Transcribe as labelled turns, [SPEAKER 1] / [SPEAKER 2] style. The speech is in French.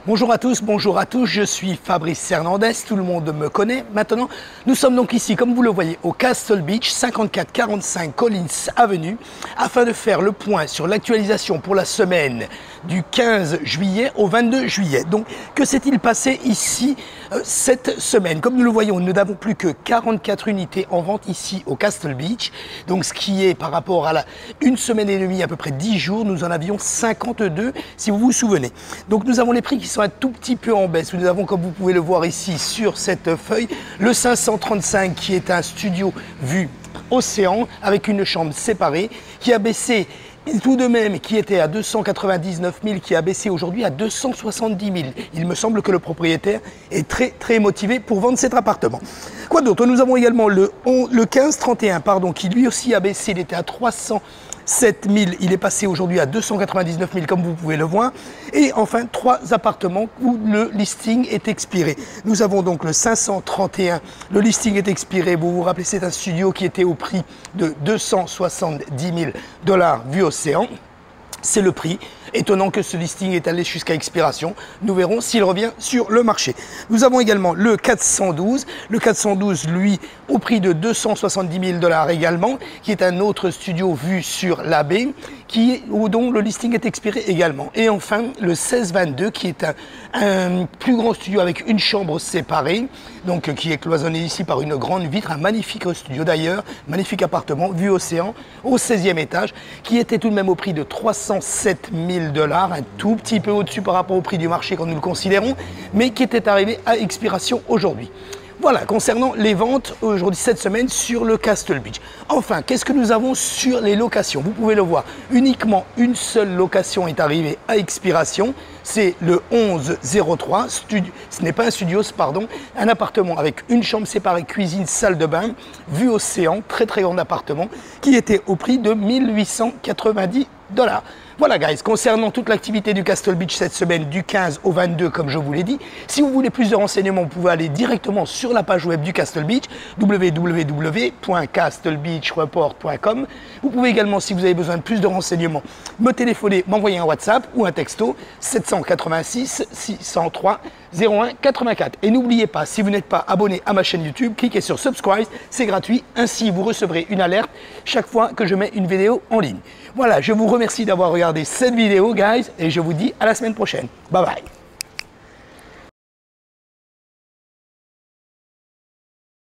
[SPEAKER 1] bonjour à tous, je suis Fabrice Hernandez, tout le monde me connaît maintenant. Nous sommes donc ici, comme vous le voyez, au Castle Beach, 5445 Collins Avenue, afin de faire le point sur l'actualisation pour la semaine du 15 juillet au 22 juillet. Donc, que s'est-il passé ici cette semaine? Comme nous le voyons, nous n'avons plus que 44 unités en vente ici au Castle Beach. Donc, ce qui est par rapport à une semaine et demie, à peu près 10 jours, nous en avions 52, si vous vous souvenez. Donc, nous avons les prix qui sont un tout petit peu en baisse. Nous avons, comme vous pouvez le voir ici sur cette feuille, le 535 qui est un studio vue océan avec une chambre séparée qui a baissé tout de même, qui était à 299 000, qui a baissé aujourd'hui à 270 000. Il me semble que le propriétaire est très motivé pour vendre cet appartement. Quoi d'autre? Nous avons également le 1531, qui lui aussi a baissé. Il était à 307 000, il est passé aujourd'hui à 299 000 comme vous pouvez le voir. Et enfin, 3 appartements où le listing est expiré. Nous avons donc le 531, le listing est expiré. Vous vous rappelez, c'est un studio qui était au prix de 270 000 $ vue océan. C'est le prix. Étonnant que ce listing est allé jusqu'à expiration. Nous verrons s'il revient sur le marché. Nous avons également le 412. Le 412, lui, au prix de 270 000 $ également, qui est un autre studio vu sur la baie, dont le listing est expiré également. Et enfin, le 1622, qui est un plus grand studio avec une chambre séparée, donc qui est cloisonné ici par une grande vitre, un magnifique studio d'ailleurs, magnifique appartement, vue océan, au 16e étage, qui était tout de même au prix de 307 000 $, un tout petit peu au-dessus par rapport au prix du marché quand nous le considérons, mais qui était arrivé à expiration aujourd'hui. Voilà, concernant les ventes aujourd'hui, cette semaine, sur le Castle Beach. Enfin, qu'est-ce que nous avons sur les locations? Vous pouvez le voir, uniquement une seule location est arrivée à expiration. C'est le 1103, ce n'est pas un studio, pardon, un appartement avec une chambre séparée, cuisine, salle de bain, vue océan, très grand appartement, qui était au prix de 1890 $. Voilà guys, concernant toute l'activité du Castle Beach cette semaine du 15 au 22 comme je vous l'ai dit, si vous voulez plus de renseignements, vous pouvez aller directement sur la page web du Castle Beach, www.castlebeachreport.com. Vous pouvez également, si vous avez besoin de plus de renseignements, me téléphoner, m'envoyer un WhatsApp ou un texto 786 603 01 84. Et n'oubliez pas, si vous n'êtes pas abonné à ma chaîne YouTube, cliquez sur Subscribe, c'est gratuit. Ainsi, vous recevrez une alerte chaque fois que je mets une vidéo en ligne. Voilà, je vous remercie d'avoir regardé cette vidéo, guys, et je vous dis à la semaine prochaine. Bye bye.